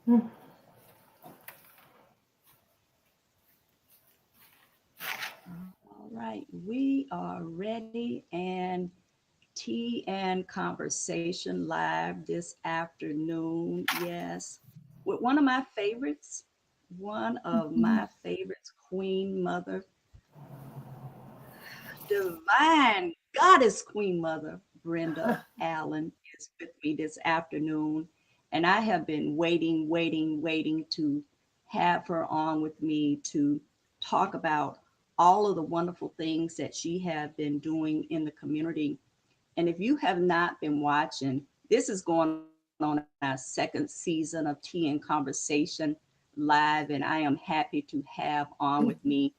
Mm. All right, we are ready and tea and conversation live this afternoon. Yes, with one of my favorites, one of my favorites, Queen Mother, Divine Goddess Queen Mother, Brenda Allen is with me this afternoon. And I have been waiting to have her on with me to talk about all of the wonderful things that she have been doing in the community. And if you have not been watching, this is going on our second season of Tea and Conversation live. And I am happy to have on with me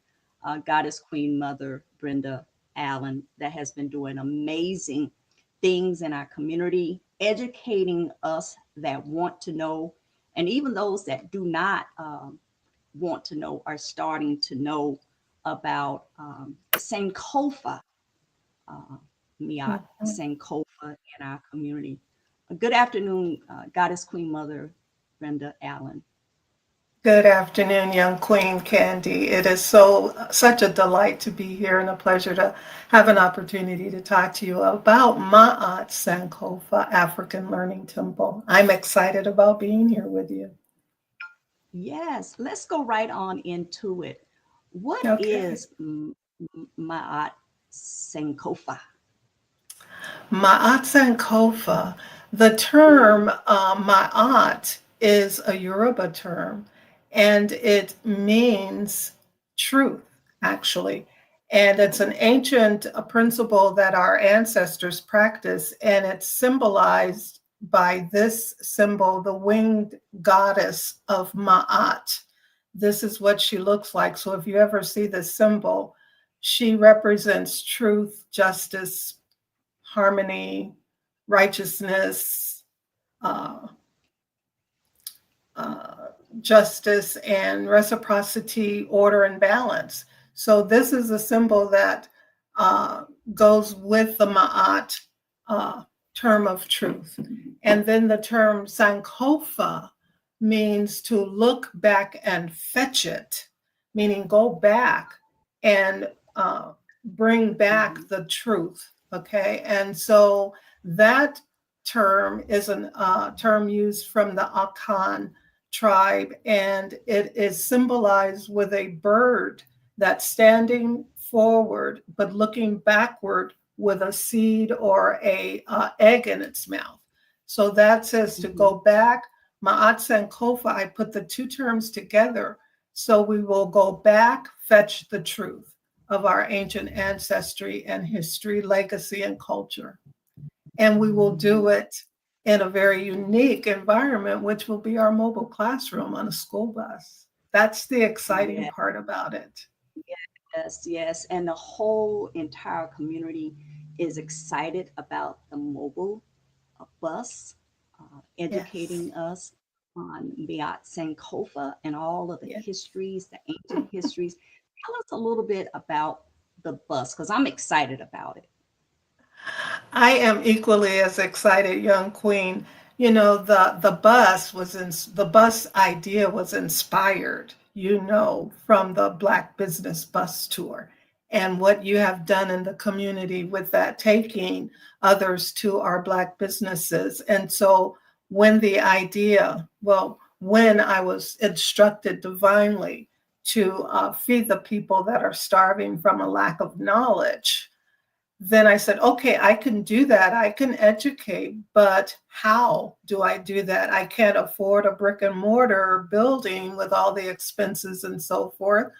Goddess Queen Mother Brenda Allen that has been doing amazing things in our community, educating us that want to know, and even those that do not want to know are starting to know about Sankofa, uh, Miat Mhm. Sankofa in our community. Good afternoon, Goddess Queen Mother Brenda Allen. Good afternoon, young Queen Candy. It is such a delight to be here and a pleasure to have an opportunity to talk to you about Ma'at Sankofa African Learning Temple. I'm excited about being here with you. Yes, let's go right on into it. What Okay. is Ma'at Sankofa? Ma'at Sankofa, the term Ma'at is a Yoruba term and it means truth, actually. And it's an ancient principle that our ancestors practice, and it's symbolized by this symbol, the winged goddess of Ma'at. This is what she looks like. So if you ever see this symbol, she represents truth, justice, harmony, righteousness, uh, uh, justice, and reciprocity, order, and balance. So this is a symbol that uh, goes with the Ma'at uh, term of truth. And then the term Sankofa means to look back and fetch it, meaning go back and bring back Mhm. the truth. Okay. And so that term is a term used from the Akan tribe, and it is symbolized with a bird that's standing forward but looking backward with a seed or a egg in its mouth. So that says to Mhm. go back. Ma'at and Kofa, I put the two terms together. So we will go back, fetch the truth of our ancient ancestry and history, legacy, and culture. And we will do it in a very unique environment, which will be our mobile classroom on a school bus. That's the exciting Yeah, part about it. yes, yes. And the whole entire community is excited about the mobile bus, Yes, educating us on Biat Sankofa and all of the yes. histories, the ancient histories. Tell us a little bit about the bus because I'm excited about it. I am equally as excited, young queen. You know, the bus idea was inspired, from the Black Business Bus Tour and what you have done in the community with that, taking others to our Black businesses. And so when I was instructed divinely to feed the people that are starving from a lack of knowledge, then I said, okay, I can do that. I can educate, but how do I do that? I can't afford a brick and mortar building with all the expenses and so forth.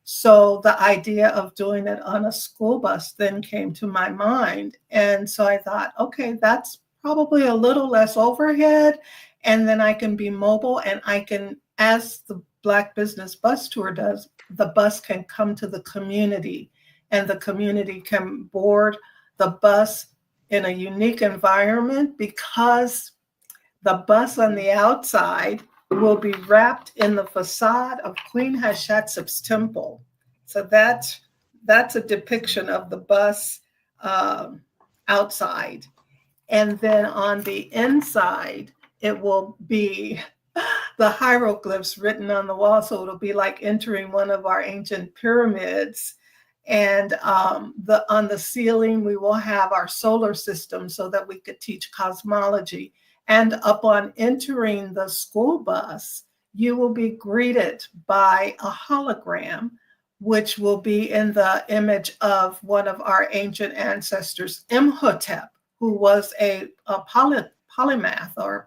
So the idea of doing it on a school bus then came to my mind. And so I thought, okay, that's probably a little less overhead. And then I can be mobile and I can, as the Black Business Bus Tour does, the bus can come to the community and the community can board the bus in a unique environment because the bus on Mhm. the outside will be wrapped in the facade of Queen Hatshepsut's temple. So that's a depiction of the bus um, outside. And then on the inside, it will be the hieroglyphs written on the wall. So it'll be like entering one of our ancient pyramids. And on the ceiling, we will have our solar system so that we could teach cosmology. And upon entering the school bus, you will be greeted by a hologram, which will be in the image of one of our ancient ancestors, Imhotep, who was a polymath or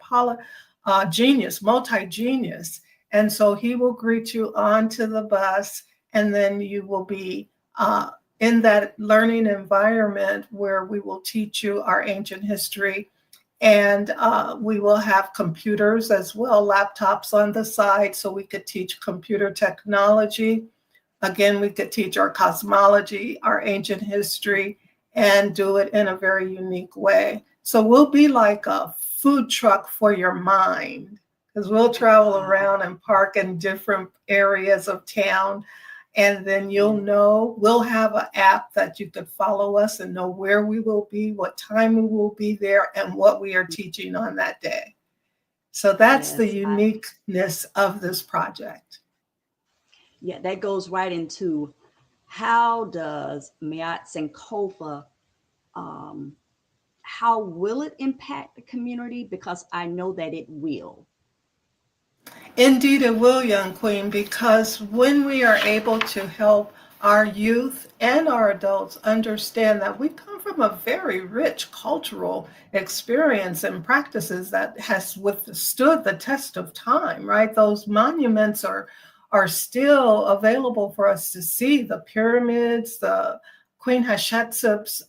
genius, multi-genius. And so he will greet you onto the bus, and then you will be in that learning environment where we will teach you our ancient history. And we will have computers as well, laptops on the side, so we could teach computer technology. Again, we could teach our cosmology, our ancient history, and do it in a very unique way. So we'll be like a food truck for your mind, because we'll travel around and park in different areas of town. And then you'll know, we'll have an app that you could follow us and know where we will be, what time we will be there, and what we are teaching on that day. So that's the uniqueness of this project. Yeah, that goes right into how does Mayat Sankofa, how will it impact the community? Because I know that it will. Indeed, it will, young queen, because when we are able to help our youth and our adults understand that we come from a very rich cultural experience and practices that has withstood the test of time, right? Those monuments are still available for us to see. The pyramids, the Queen Hatshepsut's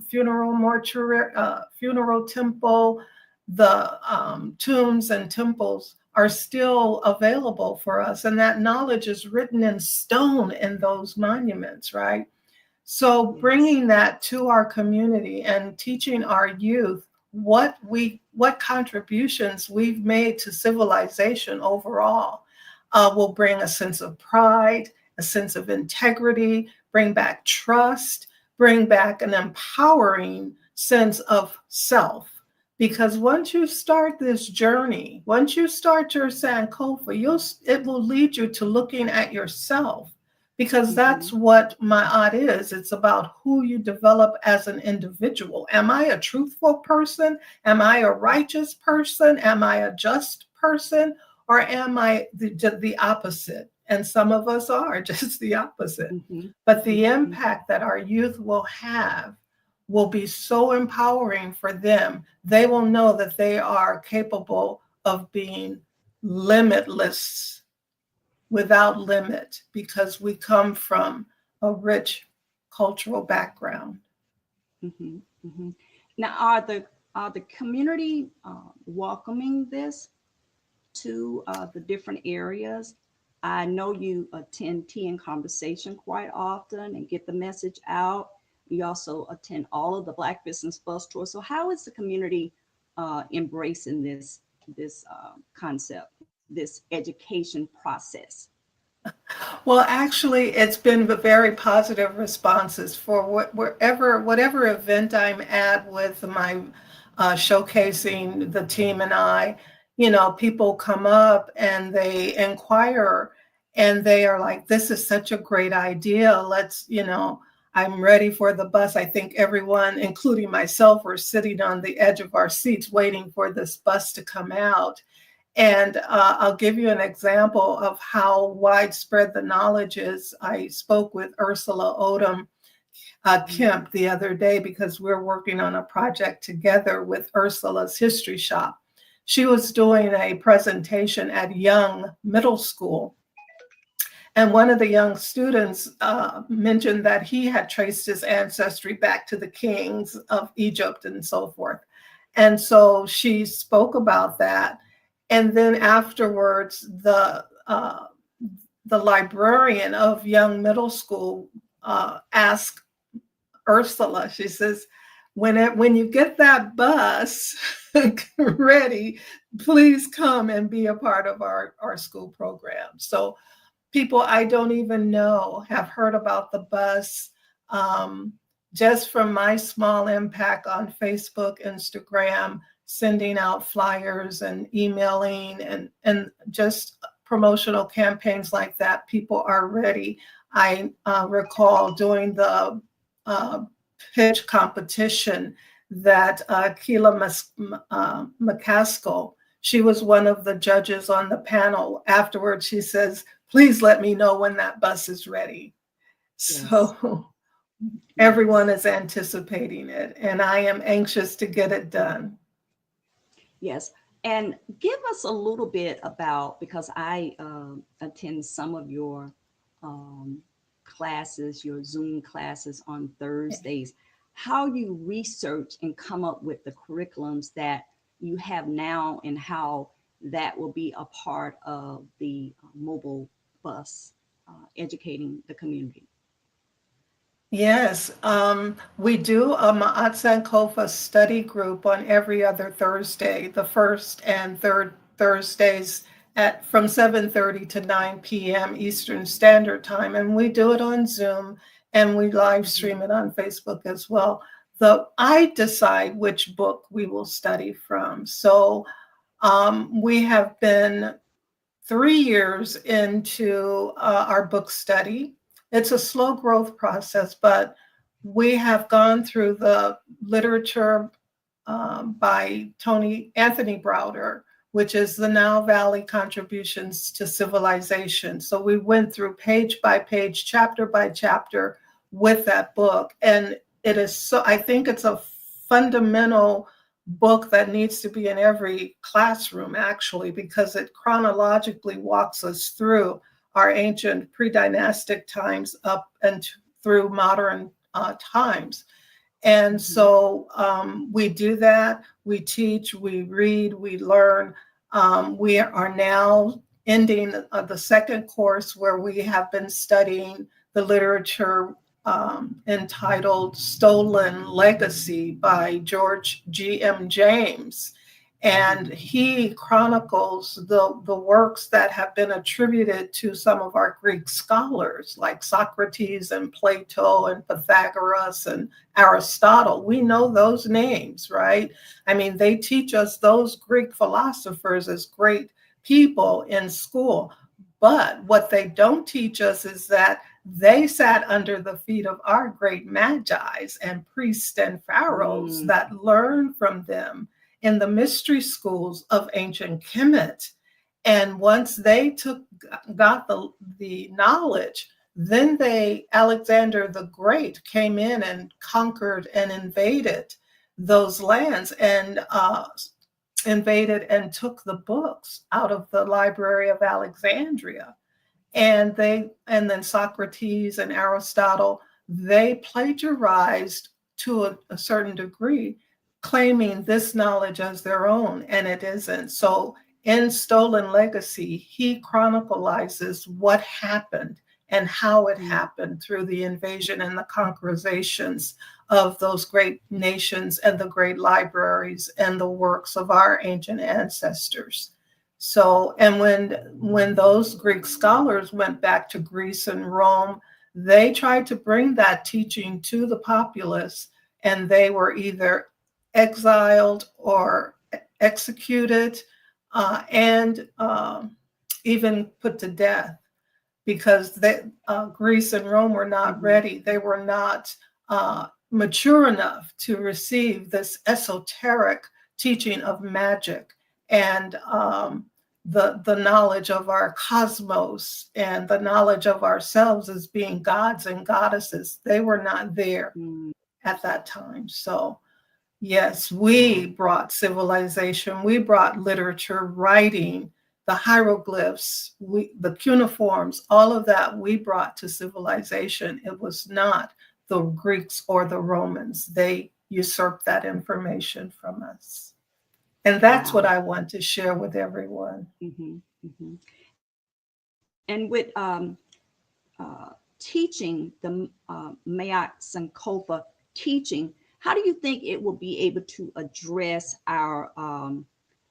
funeral mortuary, funeral temple, the tombs and temples are still available for us. And that knowledge is written in stone in those monuments, right? So bringing that to our community and teaching our youth what contributions we've made to civilization overall will bring a sense of pride, a sense of integrity, bring back trust, bring back an empowering sense of self. Because once you start this journey, once you start your Sankofa, it will lead you to looking at yourself, because that's what Ma'at is. It's about who you develop as an individual. Am I a truthful person? Am I a righteous person? Am I a just person? Or am I the opposite? And some of us are just the opposite. But the impact that our youth will have will be so empowering for them. They will know that they are capable of being limitless, without limit, because we come from a rich cultural background. Now, are the community welcoming this to the different areas? I know you attend tea and conversation quite often and get the message out. You also attend all of the Black Business Bus Tours. So how is the community embracing this concept, this education process? Well, actually, it's been very positive responses for whatever event I'm at with my showcasing the team and I. People come up and they inquire, and they are like, "This is such a great idea. I'm ready for the bus." I think everyone, including myself, were sitting on the edge of our seats waiting for this bus to come out. And I'll give you an example of how widespread the knowledge is. I spoke with Ursula Odom Kemp the other day, because we're working on a project together with Ursula's History Shop. She was doing a presentation at Young Middle School. And one of the young students mentioned that he had traced his ancestry back to the kings of Egypt and so forth. And so she spoke about that. And then afterwards, the librarian of Young Middle School asked Ursula, she says, when you get that bus ready, please come and be a part of our school program. So people I don't even know have heard about the bus. Just from my small impact on Facebook, Instagram, sending out flyers and emailing and just promotional campaigns like that. People are ready. I recall doing the uh, pitch competition that McCaskill, she was one of the judges on the panel. Afterwards, she says, please let me know when that bus is ready. Yes. So everyone Yes. is anticipating it, and I am anxious to get it done. Yes. And give us a little bit about, because I attend some of your um, classes, your Zoom classes on Thursdays, how you research and come up with the curriculums that you have now and how that will be a part of the mobile bus educating the community. Yes, we do a Ma'at Sankofa study group on every other Thursday, the first and third Thursdays at from 7:30 to 9 p.m. Eastern Standard Time, and we do it on Zoom and we live Mhm. stream it on Facebook as well. The I decide which book we will study from. So we have been 3 years into our book study. It's a slow growth process, but we have gone through the literature by Tony Anthony Browder, which is the Nile Valley Contributions to Civilization. So we went through page by page, chapter by chapter with that book. And it is so, I think it's a fundamental book that needs to be in every classroom, actually, because it chronologically walks us through our ancient pre-dynastic times up and through modern times. And Mhm. so we do that. We teach, we read, we learn. We are now ending the second course where we have been studying the literature entitled Stolen Legacy by George G.M. James. And Mhm. he chronicles the works that have been attributed to some of our Greek scholars like Socrates and Plato and Pythagoras and Aristotle. We know those names, right? I mean, they teach us those Greek philosophers as great people in school. But what they don't teach us is that they sat under the feet of our great magi's and priests and pharaohs Mm. that learned from them in the mystery schools of ancient Kemet. And once they got the knowledge, then Alexander the Great came in and conquered and invaded those lands and invaded and took the books out of the Library of Alexandria. And then Socrates and Aristotle, they plagiarized to a certain degree, claiming this knowledge as their own, and it isn't. So in Stolen Legacy, he chronicalizes what happened and how it Mm. happened through the invasion and the conquerizations of those great nations and the great libraries and the works of our ancient ancestors. So, and when those Greek scholars went back to Greece and Rome, they tried to bring that teaching to the populace, and they were either exiled or executed and even put to death because Greece and Rome were not Mhm. ready. They were not mature enough to receive this esoteric teaching of magic and the knowledge of our cosmos and the knowledge of ourselves as being gods and goddesses. They were not there Mm. at that time. So yes, Wow. we brought civilization, we brought literature, writing, the hieroglyphs, the cuneiforms, all of that we brought to civilization. It was not the Greeks or the Romans. They usurped that information from us. And that's what Wow. I want to share with everyone. Hmm. Hmm. And with teaching the Mayat Sankofa teaching, how do you think it will be able to address our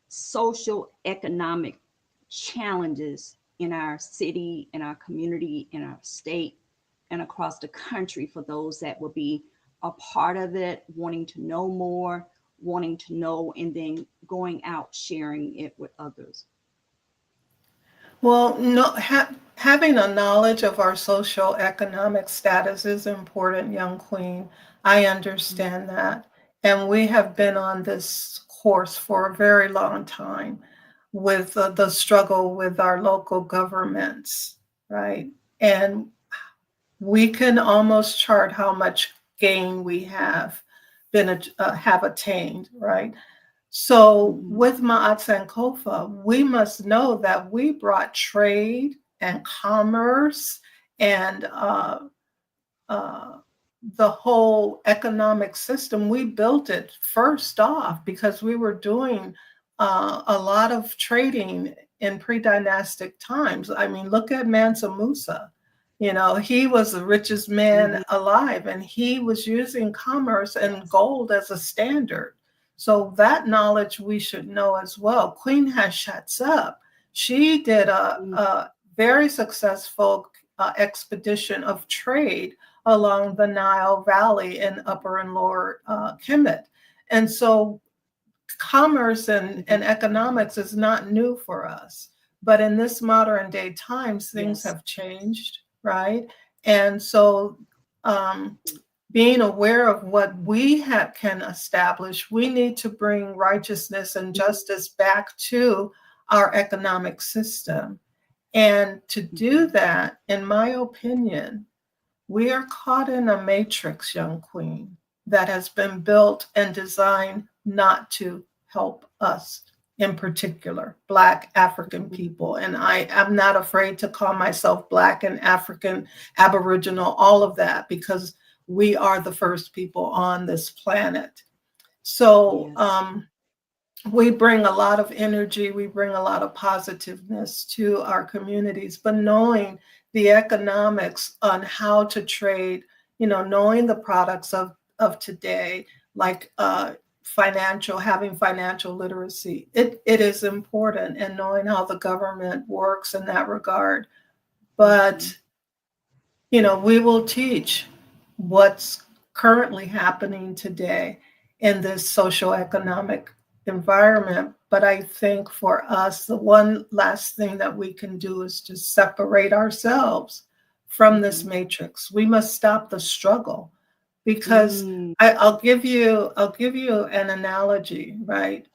social economic challenges in our city, in our community, in our state, and across the country for those that will be a part of it, wanting to know more? wanting to know and then going out sharing it with others. Well, no, having a knowledge of our social economic status is important, young queen. I understand that. And we have been on this course for a very long time with the struggle with our local governments, right? And we can almost chart how much gain we have attained, right? So Mm-hmm. with Ma'at Sankofa, we must know that we brought trade and commerce and uh, the whole economic system. We built it first off because we were doing a lot of trading in pre-dynastic times. I mean, look at Mansa Musa. You know, he was the richest man Mm-hmm. alive, and he was using commerce and gold as a standard. So that knowledge we should know as well. Queen Hatshepsut, she did a very successful expedition of trade along the Nile Valley in Upper and Lower Kemet. And so commerce and Mm-hmm. economics is not new for us. But in this modern day times, things Yes. have changed, right? And so being aware of what we can establish, we need to bring righteousness and justice back to our economic system. And to do Mm-hmm. that, in my opinion, we are caught in a matrix, young queen, that has been built and designed not to help us, in particular, Black African people. And I am not afraid to call myself Black and African, Aboriginal, all of that, because we are the first people on this planet. So Yes. we bring a lot of energy, we bring a lot of positiveness to our communities, but knowing the economics on how to trade, you know, knowing the products of today, like having financial literacy, it is important, and knowing how the government works in that regard. Mm-hmm. But you know, we will teach what's currently happening today in this social economic environment. But I think for us, the one last thing that we can do is to separate ourselves from this Mm-hmm. matrix. We must stop the struggle because Mm. I'll give you an analogy, right,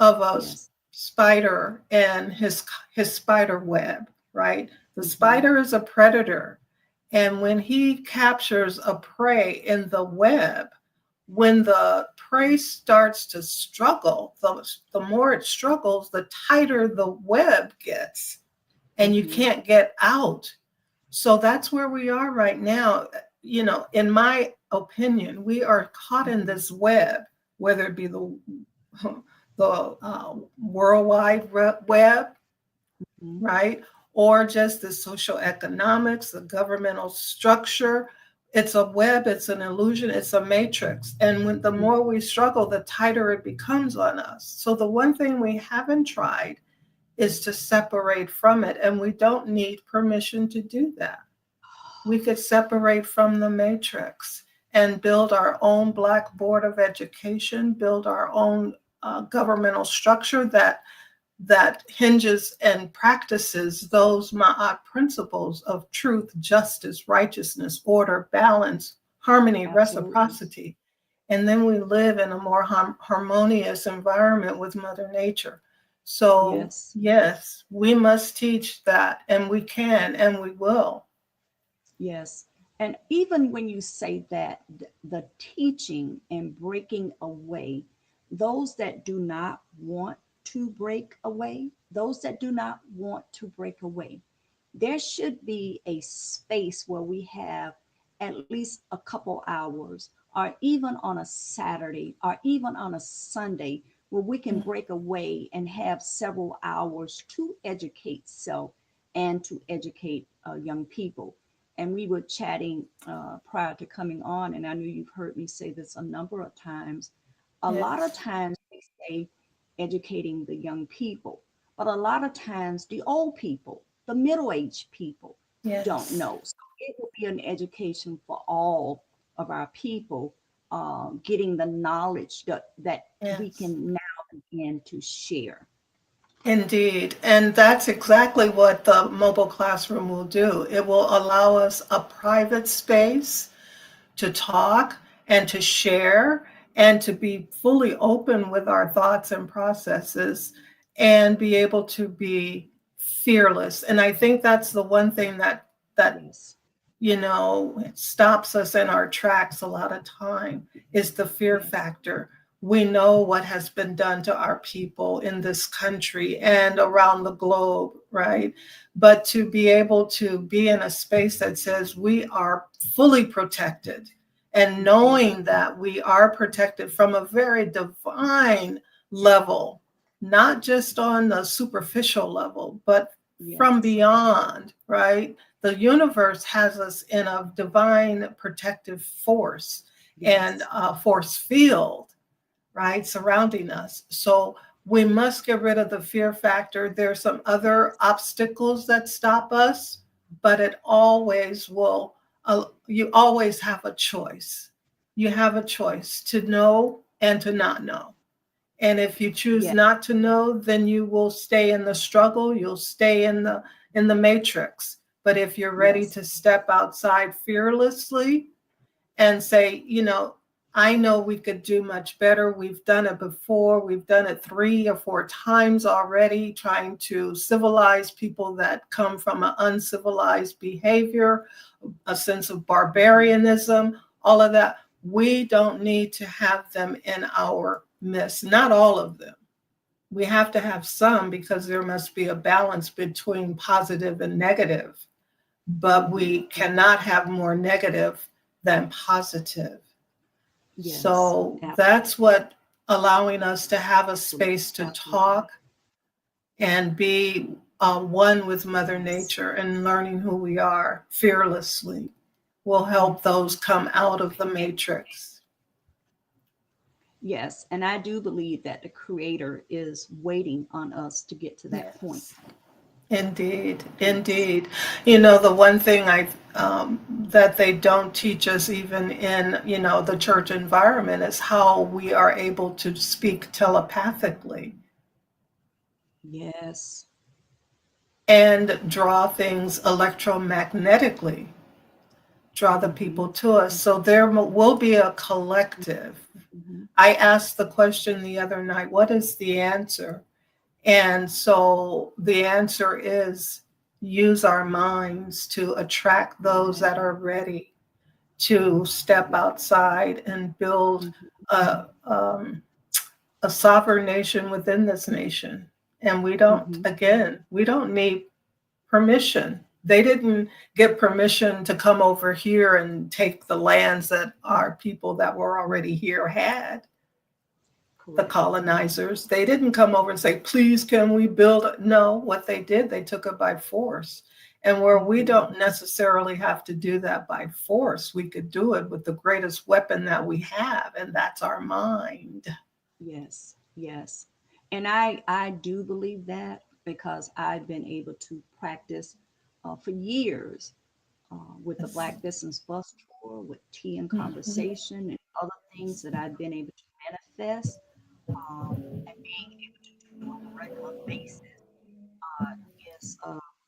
of a Yes. spider and his spider web, right? The Mm-hmm. spider is a predator, and when he captures a prey in the web, when the prey starts to struggle, the more it struggles, the tighter the web gets, and you Mm-hmm. can't get out. So that's where we are right now. You know, in my opinion, we are caught in Mm-hmm. this web, whether it be the World Wide Web, Mm-hmm. right? Or just the social economics, the governmental structure. It's a web, it's an illusion, it's a matrix. And when the more we struggle, the tighter it becomes on us. So the one thing we haven't tried is to separate from it. And we don't need permission to do that. We could separate from the matrix and build our own Black Board of Education, build our own governmental structure that hinges and practices those Ma'at principles of truth, justice, righteousness, order, balance, harmony, Absolutely. reciprocity. And then we live in a more harmonious environment with Mother Nature. So, Yes. yes, we must teach that, and we can, and we will. Yes. And even when you say that, the teaching and breaking away, those that do not want to break away, those that do not want to break away, there should be a space where we have at least a couple hours, or even on a Saturday, or even on a Sunday, where we can break away and have several hours to educate self and to educate young people. And we were chatting prior to coming on, and I know you've heard me say this a number of times. A lot of Yes, times we say educating the young people, but a lot of times the old people, the middle-aged people don't yes, know. So it will be an education for all of our people getting the knowledge that we Yes. can now begin to share. Indeed. And that's exactly what the mobile classroom will do. It will allow us a private space to talk and to share and to be fully open with our thoughts and processes and be able to be fearless. And I think that's the one thing that Yes, it stops us in our tracks a lot of time is the fear yes, factor. We know what has been done to our people in this country and around the globe, right? But to be able to be in a space that says we are fully protected and mhm, knowing that we are protected from a very divine level, not just on the superficial level, but from yes, beyond, right? The universe has us in a divine protective force and yes, a force field, right, surrounding us. So we must get rid of the fear factor. There's some other obstacles that stop us, but it always will, you always have a choice. You have a choice to know and to not know. And if you choose yes, not to know, then you will stay in the struggle, you'll stay in the matrix. But if you're ready yes, to step outside fearlessly and say, I know we could do much better. We've done it before. We've done it 3 or 4 times already, trying to civilize people that come from an uncivilized behavior, a sense of mhm, barbarianism, all of that. We don't need to have them in our midst, not all of them. We have to have some because there must be a balance between positive and negative, but mhm, we cannot have more negative than positive. yes, So that's what allowing us to have a space to absolutely, talk and be one with Mother yes, Nature and learning who we are fearlessly will mhm. help those come out of the matrix. Yes, and I do believe that the Creator is waiting on us to get to that point. Yes, indeed, Yes, indeed. The one thing that they don't teach us even in the church environment is how we are able to speak telepathically yes, and draw things electromagnetically, draw the hmm, people to us. So there will be a collective. hmm, I asked the question the other night, what is the answer? And so the answer is use our minds to attract those that are ready to step outside and build hmm, a, a sovereign nation within this nation. And we don't, hmm, again, we don't need permission. They didn't get permission to come over here and take the lands that our people that were already here had, the correct. colonizers. They didn't come over and say, please, can we build? No, what they did, they took it by force. And where we Hmm. don't necessarily have to do that by force, we could do it with the greatest weapon that we have, and that's our mind. Yes, yes. And I do believe that because I've been able to practice for years with the Yes. Black Business Bus Tour, with tea and Mhm. conversation, and other things that I've been able to manifest and being able to do on a regular basis is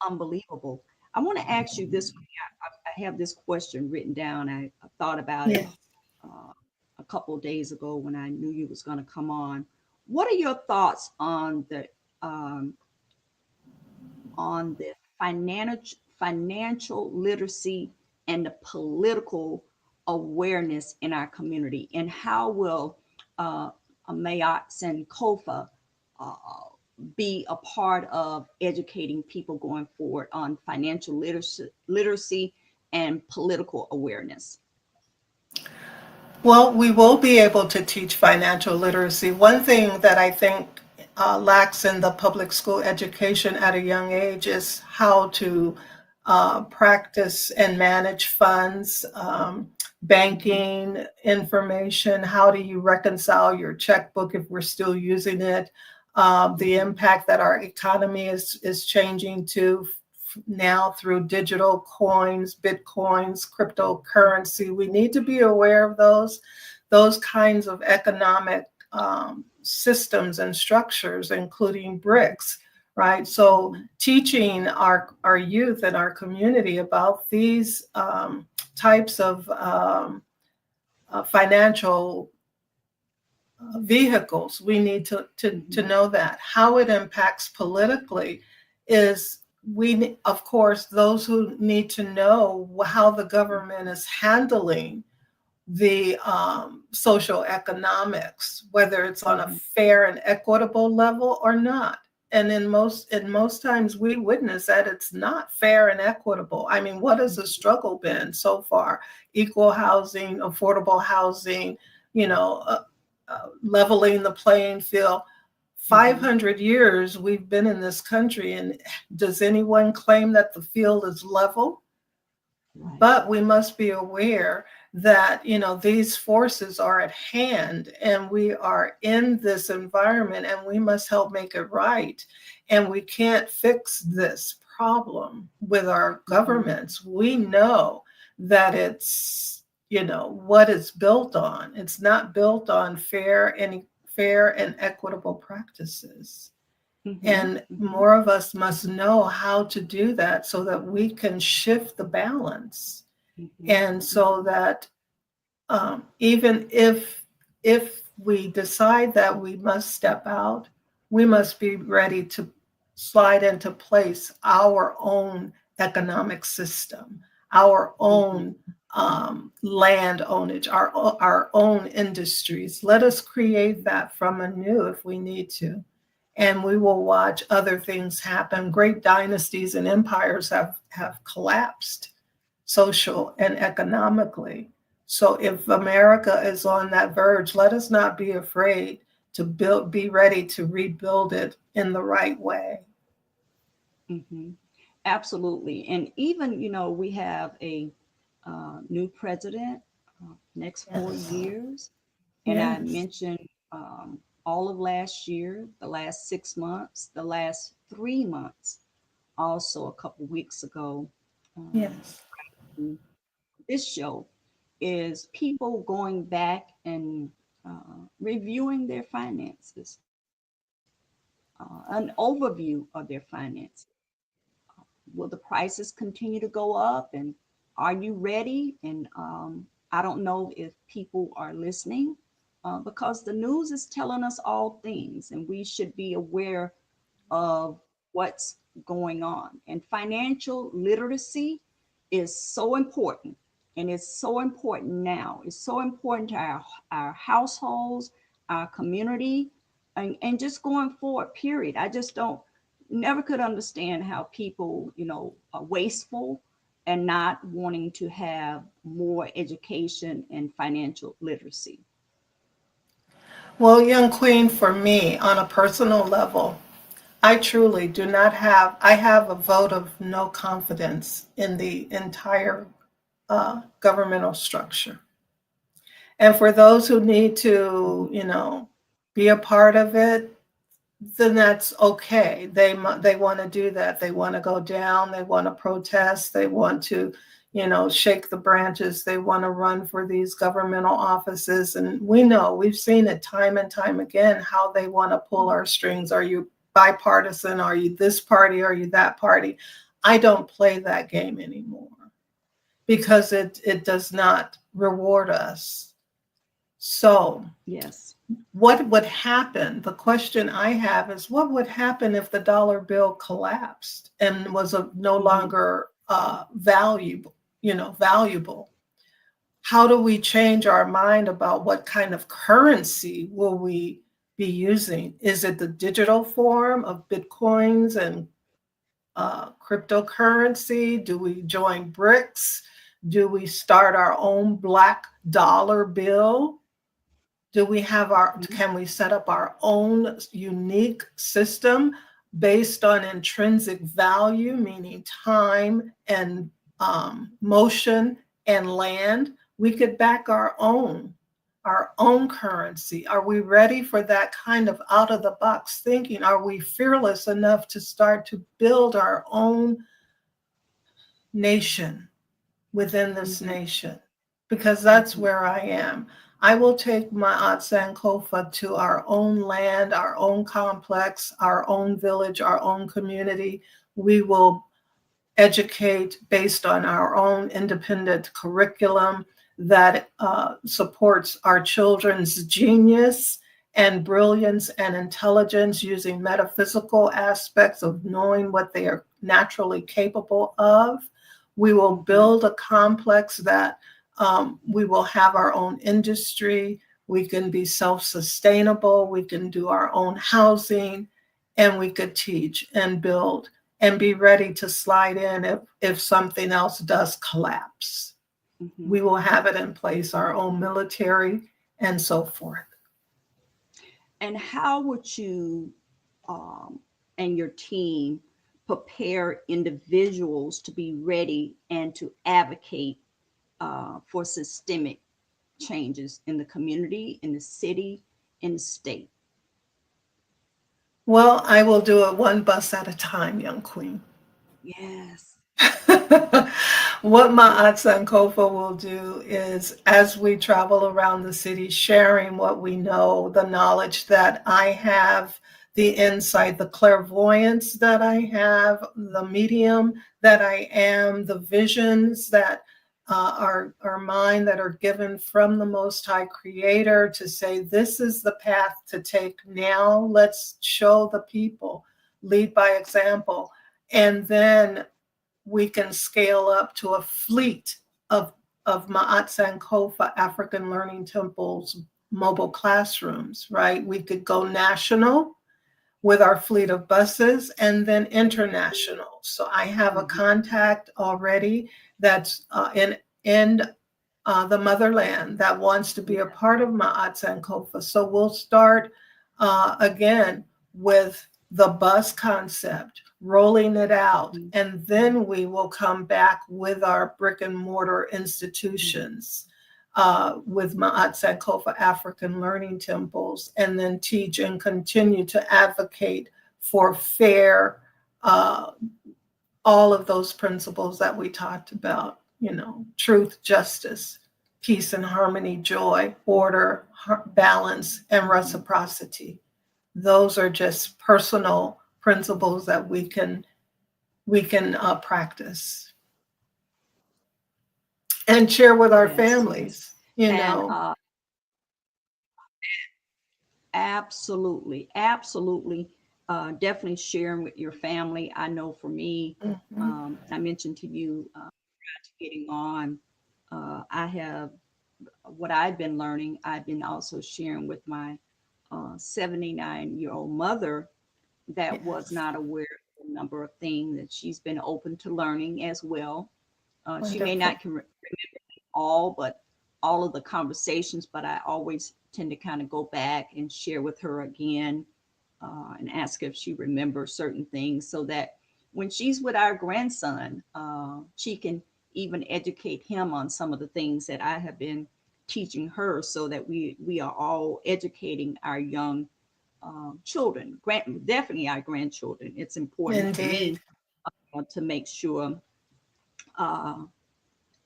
unbelievable. I want to ask you this. I have this question written down. I thought about it Yeah. uh, a couple of days ago when I knew you was going to come on. What are your thoughts um, on the financial literacy and the political awareness in our community, and how will uh, Mayats and Kofa uh, be a part of educating people going forward on financial literacy and political awareness? Well, we will be able to teach financial literacy. One thing that I think lacks in the public school education at a young age is how to practice and manage funds, Mm-hmm, banking information. How do you reconcile your checkbook if we're still using it? The mm-hmm, impact that our economy is changing to now through digital coins, bitcoins, cryptocurrency. We need to be aware of those. those kinds of economic systems and structures, including bricks, right? So teaching our youth and our community about these types of financial vehicles, we need to know that. How it impacts politically is, we, of course, those who need to know how the government is handling the social economics, whether it's on a fair and equitable level or not. And in most times we witness that it's not fair and equitable. I mean, what has the struggle been so far? Equal housing, affordable housing, you know, leveling the playing field. 500 years we've been in this country, and does anyone claim that the field is level? Right. But we must be aware that, you know, these forces are at hand, and we are in this environment, and we must help make it right. And we can't fix this problem with our governments. We know that it's, you know, what it's built on. It's not built on fair and equitable practices. And more of us must know how to do that so that we can shift the balance. And so that even if we decide that we must step out, we must be ready to slide into place our own economic system, our own land ownage, our own industries. Let us create that from anew if we need to. And we will watch other things happen. Great dynasties and empires have collapsed social and economically. So if America is on that verge, let us not be afraid to be ready to rebuild it in the right way. Absolutely. And even, you know, we have a new president next 4 years. And I Yes. mentioned all of last year, the last 6 months, the last 3 months, also a couple weeks ago. Yes. This show is people going back and reviewing their finances, an overview of their finances. Will the prices continue to go up? And are you ready? And I don't know if people are listening because the news is telling us all things, and we should be aware of what's going on. And financial literacy is so important. And it's so important now. It's so important to our households, our community, and just going forward, period. I just don't, never could understand how people, you know, are wasteful and not wanting to have more education and financial literacy. Well, young queen, for me, on a personal level, I truly do not have, I have a vote of no confidence in the entire governmental structure. And for those who need to, you know, be a part of it, then that's okay. They want to do that. They want to go down. They want to protest. They want to, you know, shake the branches. They want to run for these governmental offices. And we know, we've seen it time and time again, how they want to pull our strings. Are you bipartisan? Are you this party? Are you that party? I don't play that game anymore because it does not reward us. So Yes. what would happen? The question I have is, what would happen if the dollar bill collapsed and was no longer valuable? You know, valuable. How do we change our mind about what kind of currency will we be using? Is it the digital form of bitcoins and cryptocurrency? Do we join BRICS? Do we start our own black dollar bill? Do we have can we set up our own unique system based on intrinsic value, meaning time and motion and land? We could back our own currency. Are we ready for that kind of out of the box thinking? Are we fearless enough to start to build our own nation within this nation? Because that's where I am. I will take Ma'at Sankofa to our own land, our own complex, our own village, our own community. We will educate based on our own independent curriculum that supports our children's genius and brilliance and intelligence using metaphysical aspects of knowing what they are naturally capable of. We will build a complex that we will have our own industry. We can be self-sustainable. We can do our own housing, and we could teach and build and be ready to slide in if something else does collapse. We will have it in place, our own military and so forth. And how would you and your team prepare individuals to be ready and to advocate for systemic changes in the community, in the city, in the state? Well, I will do it one bus at a time, young queen. Yes. What Ma'at Sankofa will do is, as we travel around the city, sharing what we know, the knowledge that I have, the insight, the clairvoyance that I have, the medium that I am, the visions that are mine, that are given from the Most High Creator, to say, this is the path to take now. Let's show the people, lead by example. And then we can scale up to a fleet of Ma'at Sankofa African Learning Temples mobile classrooms, right? We could go national with our fleet of buses, and then international. So I have a contact already that's in the motherland that wants to be a part of Ma'at Sankofa. So we'll start again with the bus concept, rolling it out, and then we will come back with our brick and mortar institutions, with Ma'at Sankofa African Learning Temples, and then teach and continue to advocate for fair, all of those principles that we talked about, truth, justice, peace and harmony, joy, order, balance, and reciprocity. Those are just personal principles that we can practice and share with our Yes, families. and absolutely, absolutely, definitely sharing with your family. I know for me, I mentioned to you prior to getting on, I have what I've been learning. I've been also sharing with my 79-year-old mother that was Yes. not aware of a number of things that she's been open to learning as well. She may Wonderful. not remember all, but all of the conversations, but I always tend to kind of go back and share with her again, and ask if she remembers certain things so that when she's with our grandson, she can even educate him on some of the things that I have been teaching her, so that we are all educating our young children, definitely our grandchildren. It's important to Indeed. me to make sure uh,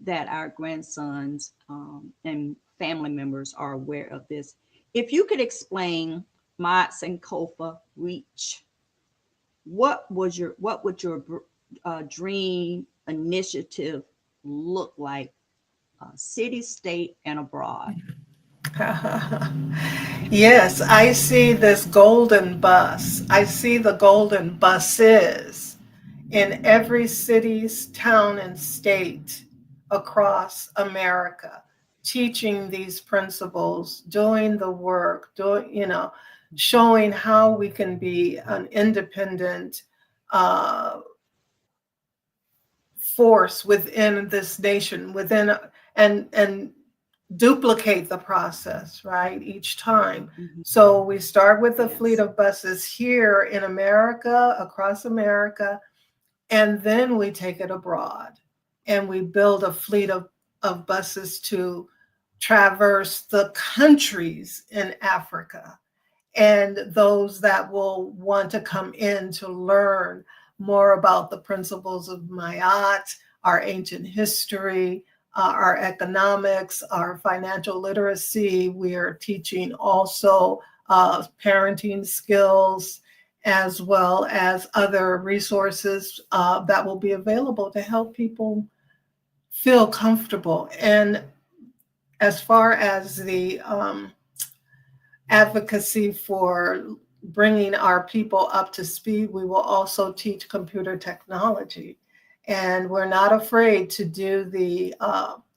that our grandsons and family members are aware of this. If you could explain Ma'at Sankofa Reach, what would your dream initiative look like, city, state, and abroad? Yes, I see this golden bus. I see the golden buses in every city's town and state across America, teaching these principles, doing the work, showing how we can be an independent uh, force within this nation, and duplicate the process, right, each time. Mhm. So we start with a fleet Yes. of buses here in America, across America, and then we take it abroad and we build a fleet of buses to traverse the countries in Africa, and those that will want to come in to learn more about the principles of Mayat, our ancient history, our economics, our financial literacy. We are teaching also parenting skills, as well as other resources that will be available to help people feel comfortable. And as far as the advocacy for bringing our people up to speed, we will also teach computer technology. And we're not afraid to do the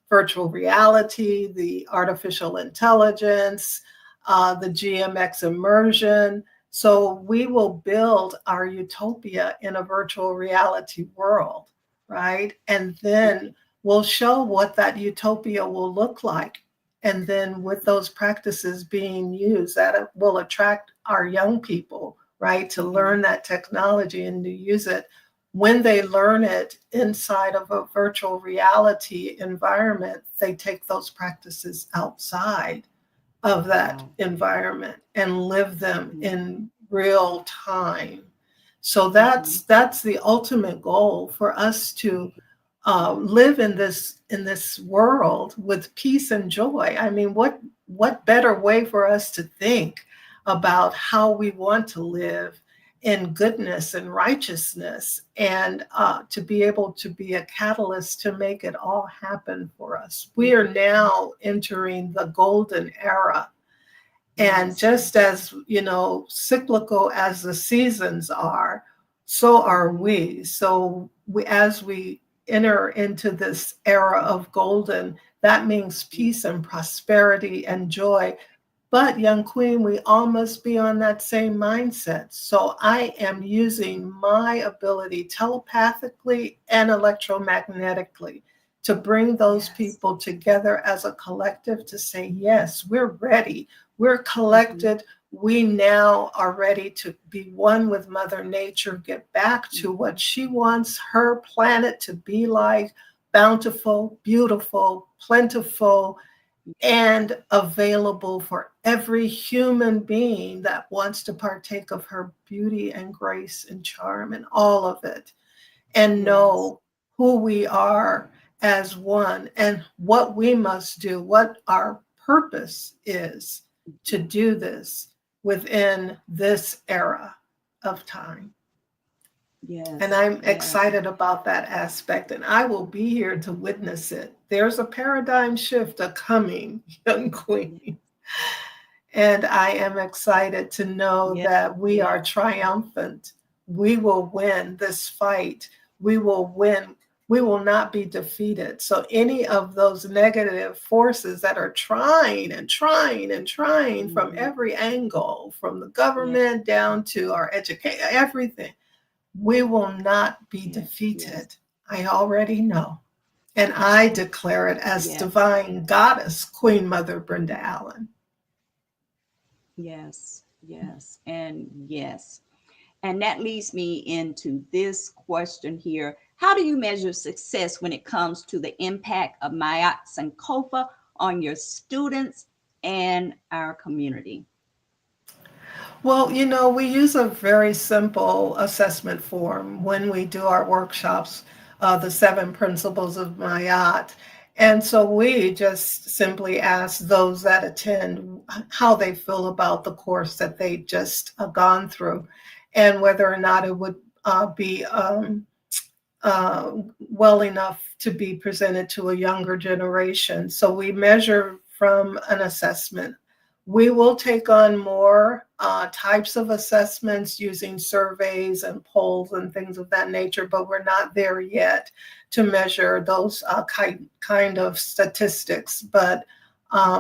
virtual reality, the artificial intelligence, the GMX immersion. So we will build our utopia in a virtual reality world, right? And then we'll show what that utopia will look like. And then with those practices being used, that will attract our young people, right, to learn that technology and to use it. When they learn it inside of a virtual reality environment, they take those practices outside of that environment and live them in real time. So that's the ultimate goal for us to live in this world with peace and joy. I mean, what better way for us to think about how we want to live in goodness and righteousness, and to be able to be a catalyst to make it all happen for us. We are now entering the golden era. And just as, cyclical as the seasons are, so are we. So as we enter into this era of golden, that means peace and prosperity and joy. But, young queen, we all must be on that same mindset. So I am using my ability telepathically and electromagnetically to bring those people together as a collective to say, yes, we're ready. We're collected. We now are ready to be one with Mother Nature, get back to what she wants her planet to be like: bountiful, beautiful, plentiful, and available for every human being that wants to partake of her beauty and grace and charm and all of it, and know who we are as one and what we must do, what our purpose is to do this within this era of time. And I'm excited about that aspect, and I will be here to witness it. There's a paradigm shift coming, young queen. And I am excited to know that we are triumphant. We will win this fight. We will win. We will not be defeated. So any of those negative forces that are trying and trying and trying from every angle, from the government down to our education, everything, we will not be defeated. I already know. And I declare it as divine goddess, Queen Mother Brenda Allen. Yes, yes, and yes. And that leads me into this question here. How do you measure success when it comes to the impact of Mayat Sankofa on your students and our community? Well, we use a very simple assessment form when we do our workshops, the 7 principles of Mayat. And so we just simply ask those that attend how they feel about the course that they just gone through, and whether or not it would be well enough to be presented to a younger generation. So we measure from an assessment. We will take on more types of assessments using surveys and polls and things of that nature, but we're not there yet to measure those kind of statistics. But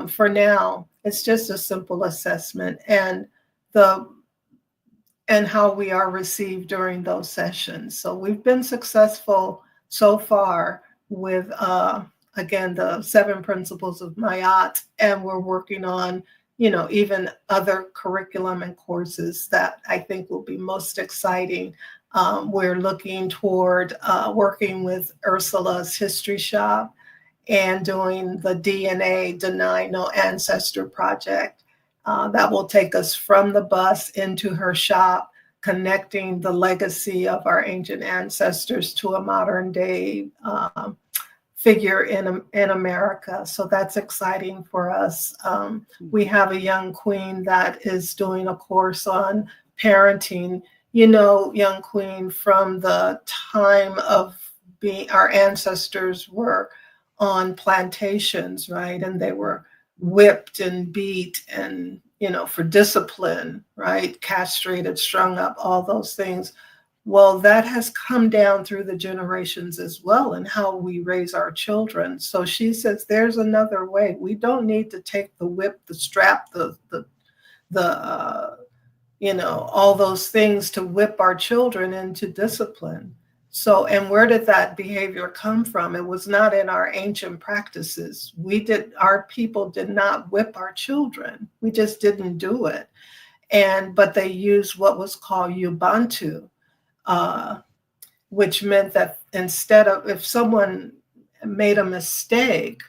for now, it's just a simple assessment and how we are received during those sessions. So we've been successful so far with, again, the 7 principles of Mayat, and we're working on even other curriculum and courses that I think will be most exciting. We're looking toward working with Ursula's History Shop and doing the DNA Deny No Ancestor project. That will take us from the bus into her shop, connecting the legacy of our ancient ancestors to a modern day figure in America. So that's exciting for us. We have a young queen that is doing a course on parenting. You know, young queen, from the time of being, our ancestors were on plantations, right? And they were whipped and beat and, you know, for discipline, right? Castrated, strung up, all those things. Well, that has come down through the generations as well, and how we raise our children. So she says there's another way. We don't need to take the whip, the strap, the you know, all those things to whip our children into discipline. So, and where did that behavior come from? It was not in our ancient practices. Our people did not whip our children. We just didn't do it. But they used what was called Ubuntu, uh, which meant that instead of, if someone made a mistake,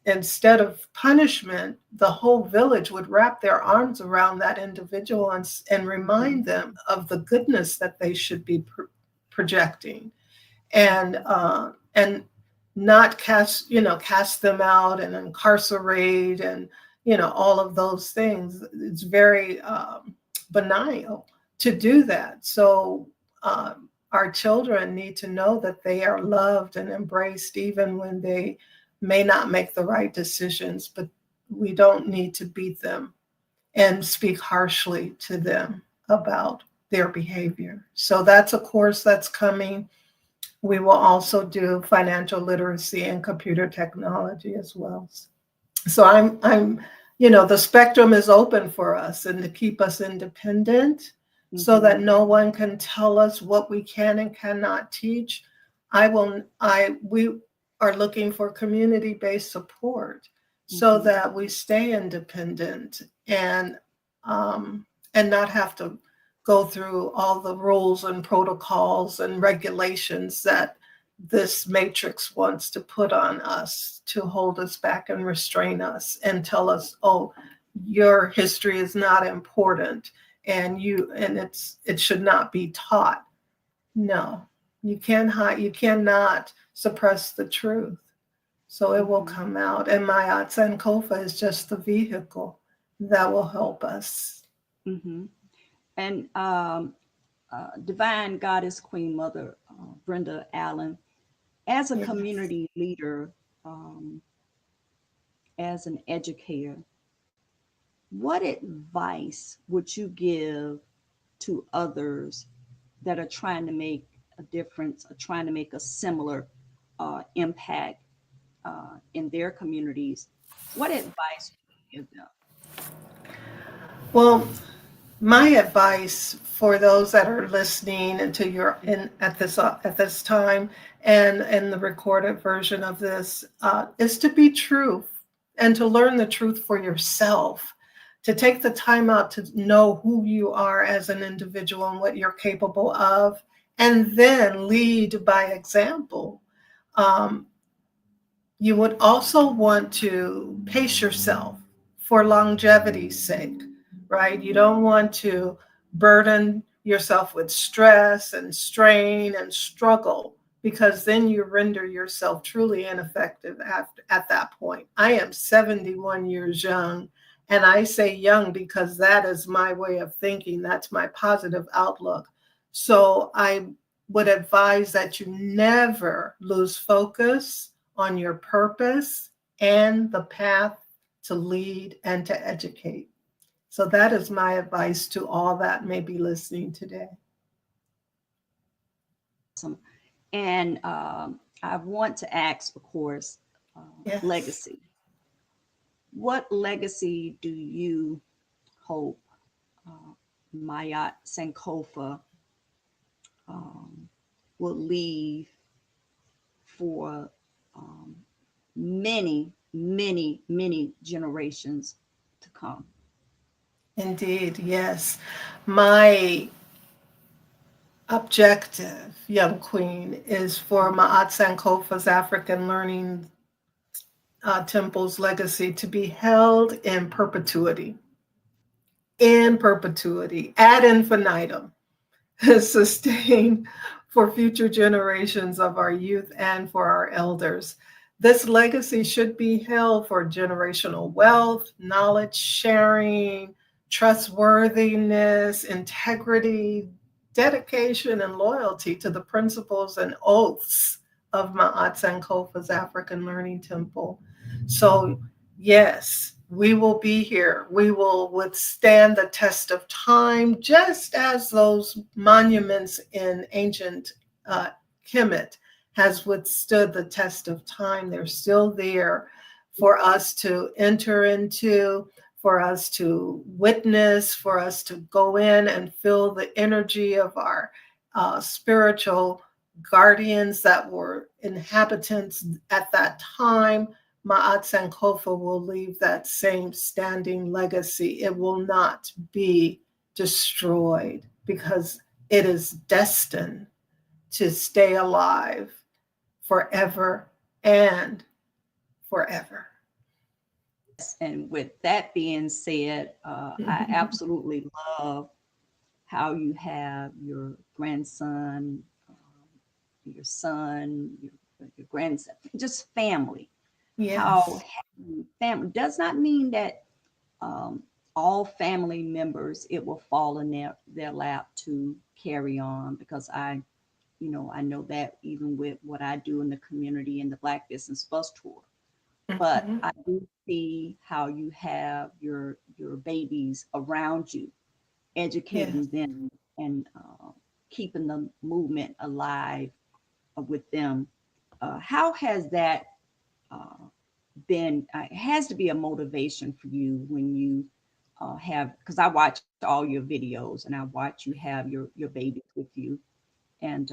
instead of punishment, the whole village would wrap their arms around that individual and remind them of the goodness that they should be projecting, and not cast them out and incarcerate and, you know, all of those things. It's very benign to do that. So our children need to know that they are loved and embraced, even when they may not make the right decisions, but we don't need to beat them and speak harshly to them about their behavior. So that's a course that's coming. We will also do financial literacy and computer technology as well. So I'm, you know, the spectrum is open for us, and to keep us independent, so that no one can tell us what we can and cannot teach. We are looking for community-based support, so that we stay independent and not have to go through all the rules and protocols and regulations that this matrix wants to put on us to hold us back and restrain us and tell us, oh, your history is not important, and it should not be taught. No, you cannot suppress the truth. So it will come out. And Mayat Sankofa is just the vehicle that will help us. And Divine Goddess Queen Mother Brenda Allen, as a community leader, as an educator, what advice would you give to others that are trying to make a difference, or trying to make a similar impact in their communities? What advice would you give them? Well, my advice for those that are listening into at this time, and in the recorded version of this, is to be true and to learn the truth for yourself, to take the time out to know who you are as an individual and what you're capable of, and then lead by example. You would also want to pace yourself for longevity's sake, right? You don't want to burden yourself with stress and strain and struggle, because then you render yourself truly ineffective at that point. I am 71 years young, and I say young because that is my way of thinking. That's my positive outlook. So I would advise that you never lose focus on your purpose and the path to lead and to educate. So that is my advice to all that may be listening today. Awesome. And I want to ask, of course, Yes. legacy. What legacy do you hope Mayat Sankofa will leave for many, many, many generations to come? Indeed, yes. My objective, young queen, is for Ma'at Sankofa's African Learning Temple's legacy to be held in perpetuity, ad infinitum, sustained for future generations of our youth and for our elders. This legacy should be held for generational wealth, knowledge sharing, trustworthiness, integrity, dedication, and loyalty to the principles and oaths of Ma'at Sankofa's African Learning Temple. So, yes, we will be here. We will withstand the test of time, just as those monuments in ancient uh, Kemet has withstood the test of time. They're still there for us to enter into, for us to witness, for us to go in and feel the energy of our spiritual guardians that were inhabitants at that time. Ma'at Sankofa will leave that same standing legacy. It will not be destroyed because it is destined to stay alive forever and forever. And with that being said, I absolutely love how you have your grandson, your son, your grandson, just family. How Yes, family does not mean that um, all family members it will fall in their lap to carry on, because I know that even with what I do in the community in the Black Business Bus Tour. But mhm, I do see how you have your babies around you, yes. educating them and keeping the movement alive with them. How has that uh, been? It has to be a motivation for you when you have, because I watch all your videos and I watch you have your babies with you. And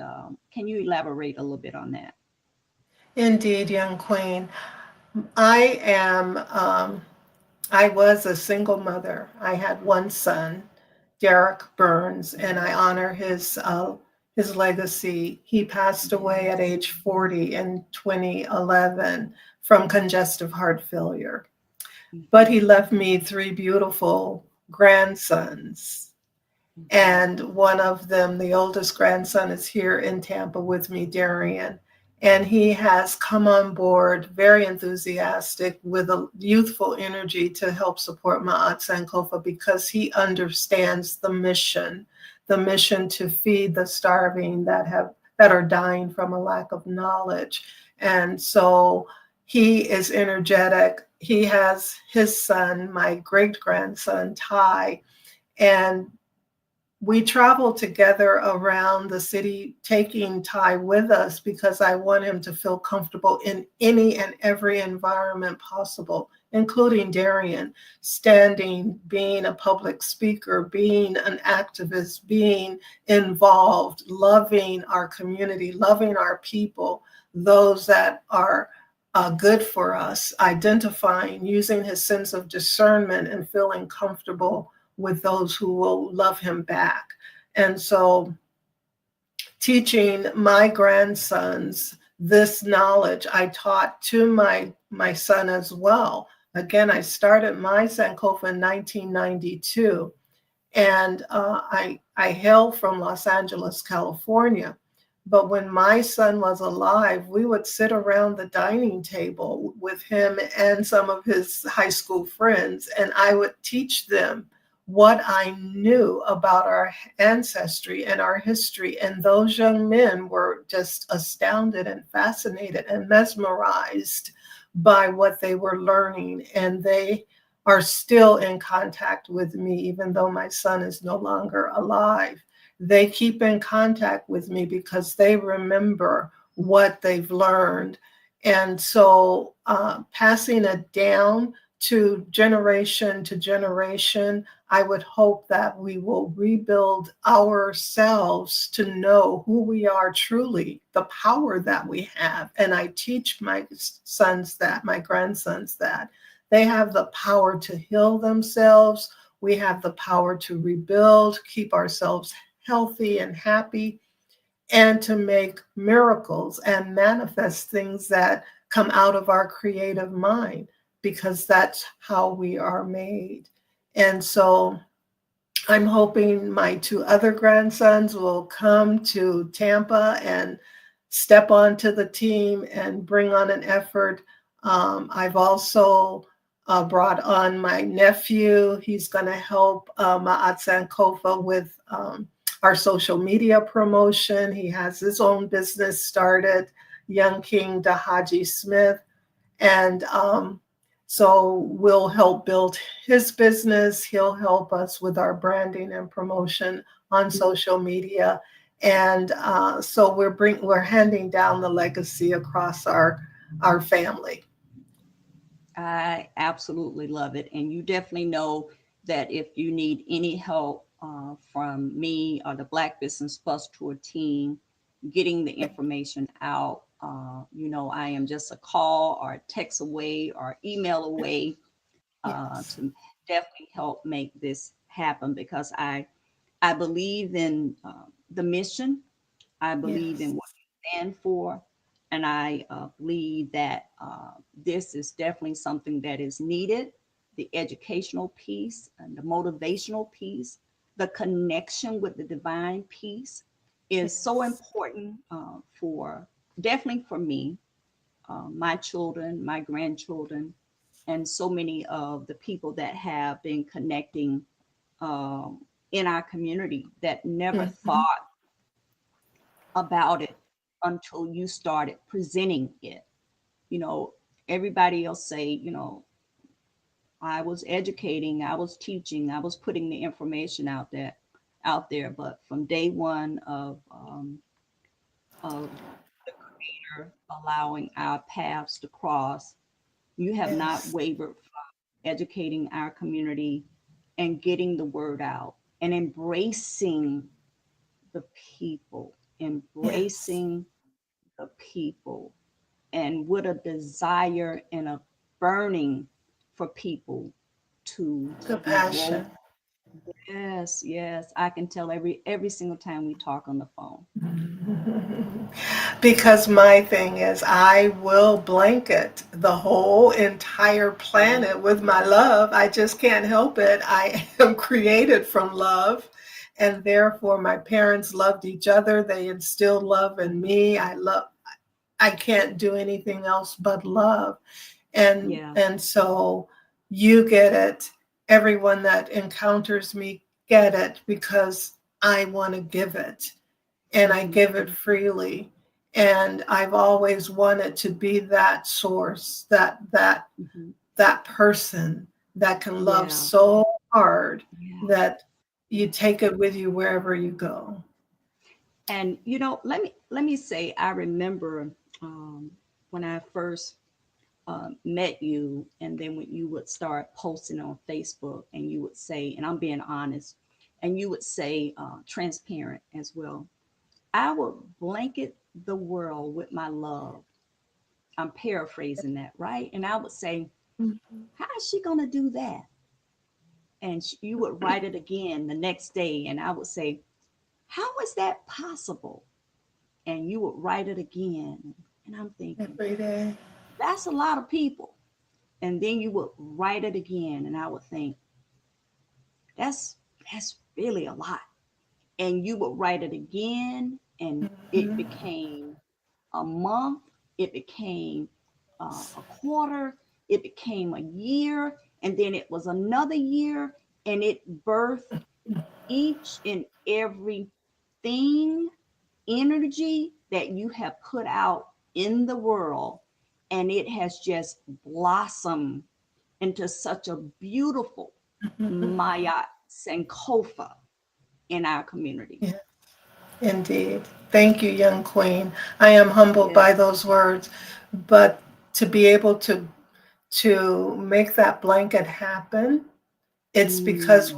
can you elaborate a little bit on that? Indeed, young queen. I am, I was a single mother. I had one son, Derek Burns, and I honor his legacy. He passed away at age 40 in 2011 from congestive heart failure. But Mm-hmm. he left me three beautiful grandsons. Mm-hmm. And one of them, the oldest grandson, is here in Tampa with me, Darian. And he has come on board very enthusiastic with a youthful energy to help support Ma'at Sankofa because he understands the mission to feed the starving that are dying from a lack of knowledge. And so he is energetic. He has his son, my great grandson, Ty, and we travel together around the city, taking Ty with us because I want him to feel comfortable in any and every environment possible, including Darien, standing, being a public speaker, being an activist, being involved, loving our community, loving our people, those that are good for us, identifying, using his sense of discernment and feeling comfortable with those who will love him back. And so teaching my grandsons this knowledge I taught to my son as well. Again, I started my Sankofa in 1992, and I hail from Los Angeles, California. But when my son was alive, we would sit around the dining table with him and some of his high school friends, and I would teach them what I knew about our ancestry and our history. And those young men were just astounded and fascinated and mesmerized by what they were learning. And they are still in contact with me, even though my son is no longer alive. They keep in contact with me because they remember what they've learned. And so passing it down to generation, I would hope that we will rebuild ourselves to know who we are truly, the power that we have. And I teach my sons that, my grandsons that. They have the power to heal themselves. We have the power to rebuild, keep ourselves healthy and happy, and to make miracles and manifest things that come out of our creative mind, because that's how we are made. And so I'm hoping my two other grandsons will come to Tampa and step onto the team and bring on an effort. I've also brought on my nephew. He's going to help Ma'at Sankofa with our social media promotion. He has his own business started, Young King Dahaji Smith. And so we'll help build his business. He'll help us with our branding and promotion on social media. And so we're handing down the legacy across our family. I absolutely love it. And you definitely know that if you need any help from me or the Black Business Plus Tour team getting the information out, I am just a call or a text away or email away Yes. to definitely help make this happen because I believe in the mission. I believe in Yes. what you stand for. And I believe that this is definitely something that is needed. The educational piece and the motivational piece, the connection with the divine piece is so Yes. important for definitely for me, my children, my grandchildren, and so many of the people that have been connecting um, in our community that never Mhm. thought about it until you started presenting it. You know, everybody else say, I was educating, I was teaching, I was putting the information out there. But from day one of the Creator allowing our paths to cross, you have not Yes. wavered from educating our community and getting the word out and embracing the people, Yes. embracing the people, and with a desire and a burning for people to be woke. Compassion. Yes, yes, I can tell every single time we talk on the phone. Because my thing is, I will blanket the whole entire Yeah, planet with my love. I just can't help it. I am created from love. And therefore, my parents loved each other. They instilled love in mhm, me. I can't do anything else but love. And, yeah, and so you get it. Everyone that encounters me get it because I want to give it and I mhm, give it freely. And I've always wanted to be that source, mhm, that person that can love yeah, so hard yeah, that you yeah. take it with you wherever you go. And let me say, I remember um, when I first met you, and then when you would start posting on Facebook, and you would say, and I'm being honest, and you would say transparent as well. I would blanket the world with my love. I'm paraphrasing that, right? And I would say, how is she going to do that? And you would write it again the next day. And I would say, how is that possible? And you would write it again. And I'm thinking, Every day. that's a lot of people. And then you would write it again. And I would think, that's that's really a lot. And you would write it again. And it Mhm. became a month, it became a quarter, it became a year, and then it was another year, and it birthed each and every thing, energy that you have put out in the world, and it has just blossomed into such a beautiful Maya Sankofa in our community. Yeah, indeed. Thank you, young queen. I am humbled Yeah. by those words, but to be able to make that blanket happen, it's because Mm.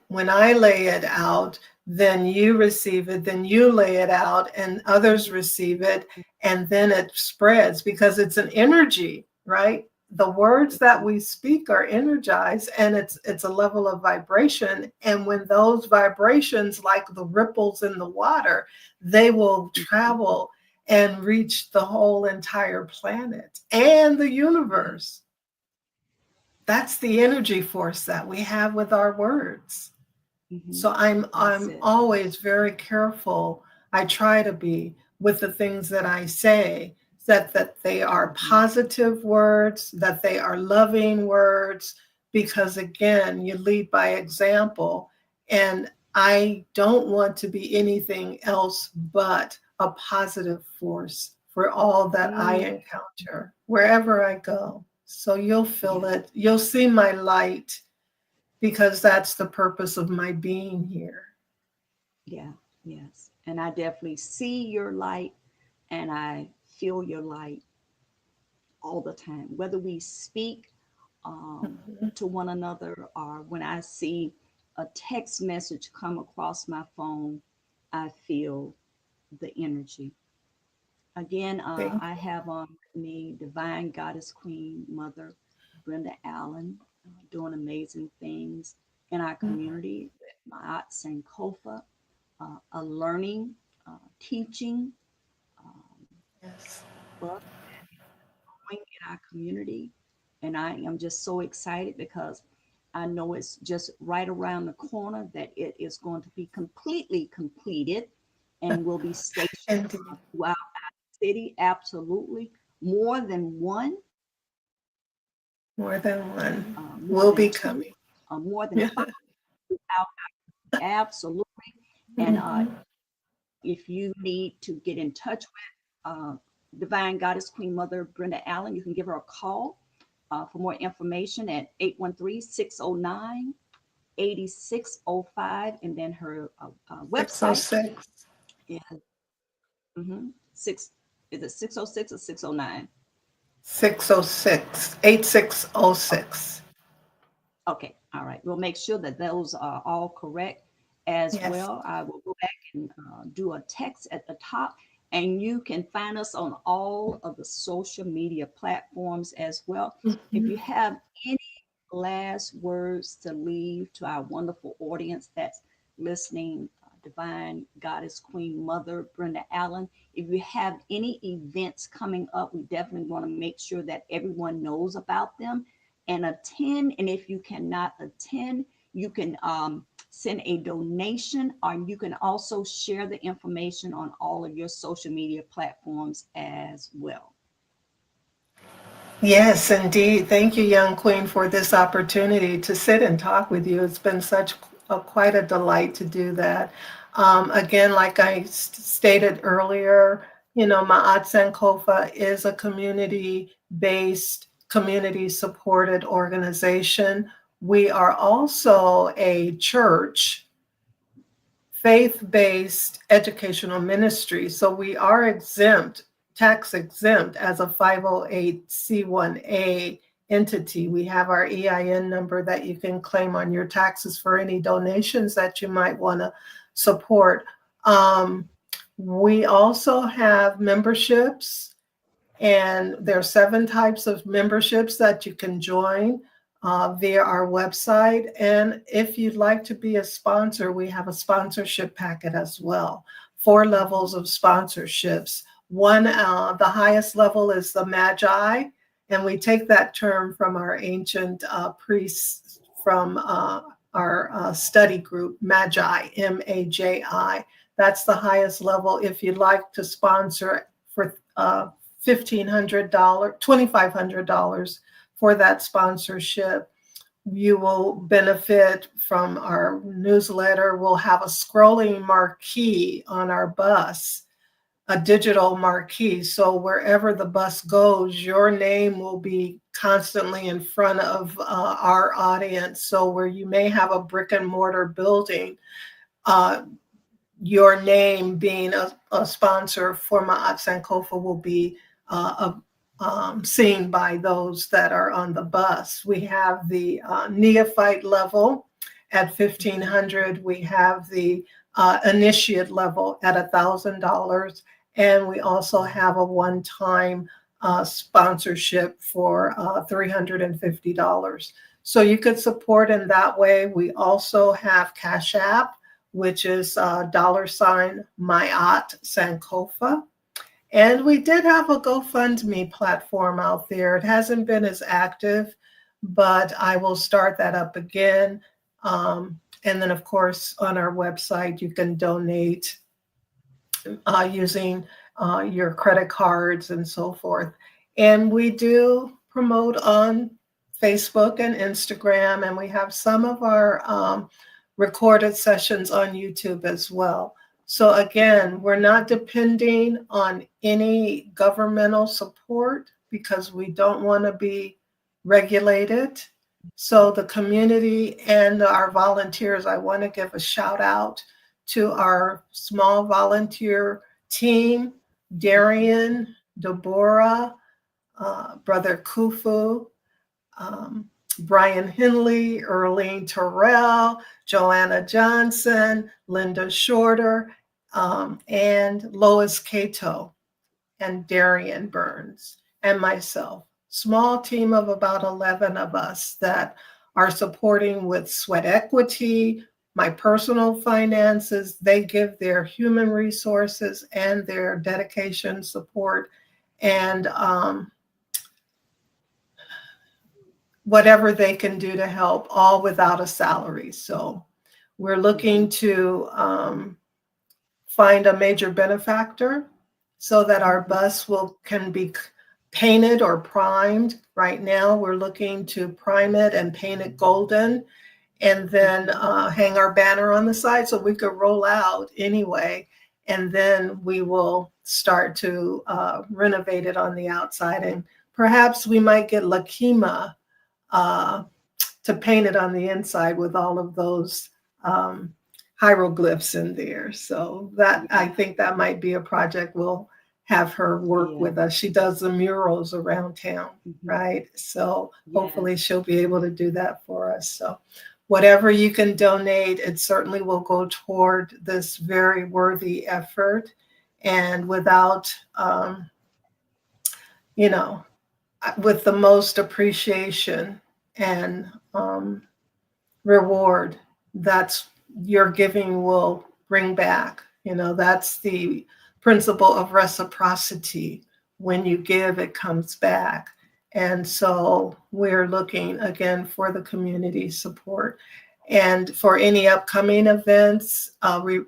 when I lay it out, then you receive it, then you lay it out, and others receive it, and then it spreads because it's an energy, right? The words that we speak are energized, and it's a level of vibration. And when those vibrations, like the ripples in the water, they will travel and reach the whole entire planet and the Yeah. universe. That's the energy force that we have with our words. Hmm. So I'm That's I'm it. always very careful. I try to be with the things that I say, that they are positive words, that they are loving words, because again, you lead by example. And I don't want to be anything else but a positive force for all that I Mm, encounter wherever I go. So you'll feel yeah, it. You'll see my light, because that's the purpose of my being here. yeah, yes. And I definitely see your light and I feel your light all the time, whether we speak Mhm. to one another or when I see a text message come across my phone, I feel the energy. Again, Thank I have on me Divine Goddess Queen Mother Brenda Allen, doing amazing things in our you. community with Ma'at Sankofa, a learning, teaching Yes. book in our community. And I am just so excited because I know it's just right around the corner that it is going to be completely completed and will be stationed Indeed. throughout our city. Absolutely. More than one, More than one more will than be two, coming. more than Yeah. five. Out, absolutely. And Mhm. if you need to get in touch with Divine Goddess Queen Mother Brenda Allen, you can give her a call for more information at 813-609-8605. And then her website 606. is six, is it 606 or 609? 606. 8606. Okay, all right. We'll make sure that those are all correct as Yes. well. I will go back and do a text at the top, and you can find us on all of the social media platforms as well. If Mhm. you have any last words to leave to our wonderful audience that's listening, Divine Goddess Queen Mother Brenda Allen, if you have any events coming up, we definitely want to make sure that everyone knows about them and attend. And if you cannot attend, you can send a donation, or you can also share the information on all of your social media platforms as well. Yes, indeed. Thank you, young queen, for this opportunity to sit and talk with you. It's been such quite a delight to do that. Again, like I stated earlier, Ma'at Sankofa is a community-based, community-supported organization. We are also a church, faith-based educational ministry. So we are exempt, tax exempt as a 508c1a entity. We have our EIN number that you can claim on your taxes for any donations that you might want to support. Um, we also have memberships, and there are 7 types of memberships that you can join via our website. And if you'd like to be a sponsor, we have a sponsorship packet as well. 4 levels of sponsorships. One, the highest level is the Magi, and we take that term from our ancient priests from our study group, Magi, Maji. That's the highest level. If you'd like to sponsor for $1,500, $2,500 for that sponsorship, you will benefit from our newsletter. We'll have a scrolling marquee on our bus, a digital marquee. So wherever the bus goes, your name will be constantly in front of our audience. So where you may have a brick and mortar building, uh, your name being a sponsor for Ma'at Sankofa will be seen by those that are on the bus. We have the neophyte level at $1,500. We have the initiate level at $1,000. And we also have a one-time sponsorship for $350. So you could support in that way. We also have Cash App, which is $ Mayat Sankofa. And we did have a GoFundMe platform out there. It hasn't been as active, but I will start that up again. And then, of course, on our website, you can donate using your credit cards and so forth. And we do promote on Facebook and Instagram, and we have some of our recorded sessions on YouTube as well. So again, we're not depending on any governmental support because we don't want to be regulated. So the community and our volunteers, I want to give a shout out to our small volunteer team, Darian, Deborah, Brother Kufu, um, Brian Henley, Earlene Terrell, Joanna Johnson, Linda Shorter, and Lois Cato, and Darian Burns, and myself. Small team of about 11 of us that are supporting with sweat equity, my personal finances. They give their human resources and their dedication support, and whatever they can do to help, all without a salary. So we're looking to find a major benefactor so that our bus can be painted or primed. Right now, we're looking to prime it and paint it golden, and then hang our banner on the side so we could roll out anyway. And then we will start to renovate it on the outside. And perhaps we might get Lakima uh, to paint it on the inside with all of those hieroglyphs in there. So that, I think that might be a project we'll have her work with us. She does the murals around town, right? So hopefully she'll be able to do that for us. So whatever you can donate, it certainly will go toward this very worthy effort. And without, with the most appreciation and reward that's your giving will bring back. That's the principle of reciprocity. When you give, it comes back. And so we're looking again for the community support. And for any upcoming events,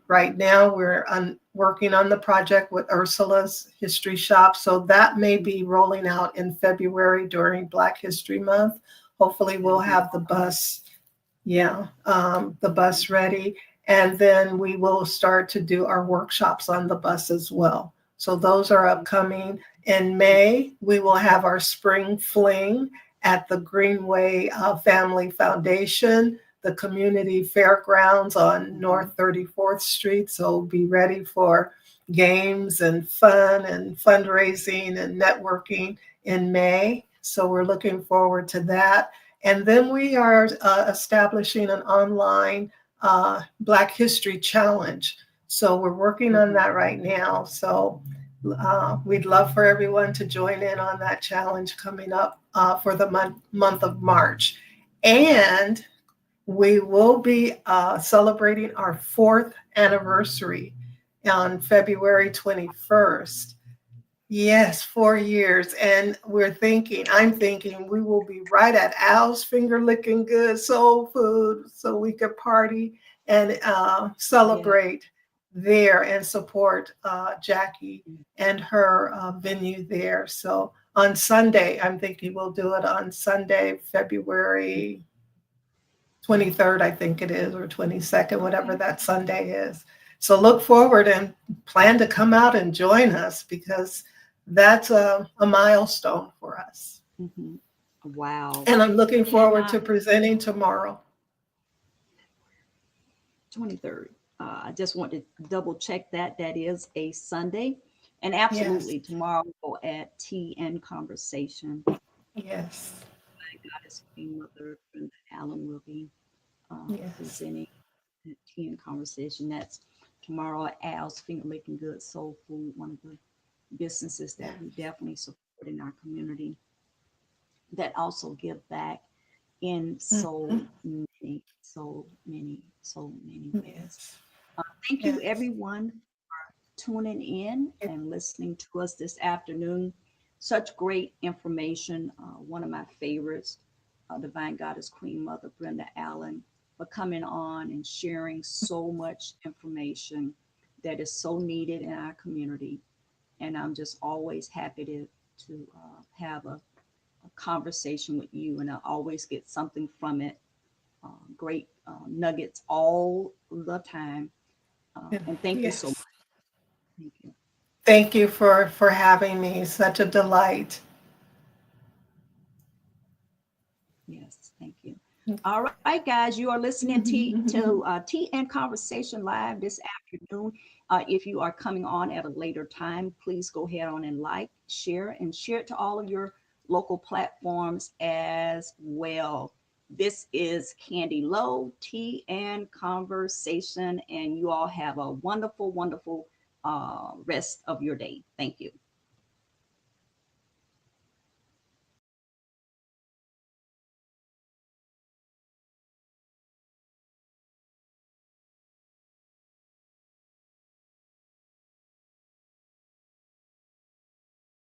right now we're working on the project with Ursula's History Shop. So that may be rolling out in February during Black History Month. Hopefully we'll have the bus ready. And then we will start to do our workshops on the bus as well. So those are upcoming. In May, we will have our spring fling at the Greenway Family Foundation, the community fairgrounds on North 34th Street. So be ready for games and fun and fundraising and networking in May. So we're looking forward to that. And then we are establishing an online Black History Challenge. So we're working on that right now. So we'd love for everyone to join in on that challenge coming up for the month of March. And we will be celebrating our 4th anniversary on February 21st. Yes, 4 years. And I'm thinking we will be right at Al's Finger Licking Good Soul Food so we could party and celebrate there and support Jackie and her venue there. So on Sunday, I'm thinking we'll do it on Sunday, February 23rd, I think it is, or 22nd, whatever that Sunday is. So look forward and plan to come out and join us because that's a milestone for us. Wow. And I'm looking forward to presenting tomorrow. 23rd. I just want to double check that. That is a Sunday. And absolutely, tomorrow we'll add tea and conversation. Yes. Goddess Queen Mother Brenda Allen will be presenting tea and conversation. That's tomorrow at Al's Finger Licking Good Soul Food, one of the businesses that we definitely support in our community that also give back in so many ways. Thank you everyone for tuning in and listening to us this afternoon. Such great information. One of my favorites, Divine Goddess Queen Mother Brenda Allen, for coming on and sharing so much information that is so needed in our community. and I'm just always happy to have a conversation with you, and I always get something from it. Great nuggets all the time, and thank you so much. Yes. Thank you. Thank you for having me. Such a delight. Yes, thank you. All right, guys, you are listening to Tea and Conversation Live this afternoon. If you are coming on at a later time, please go ahead on and like, share, and share it to all of your local platforms as well. This is Candy Lowe, Tea and Conversation, and you all have a wonderful, wonderful rest of your day. Thank you.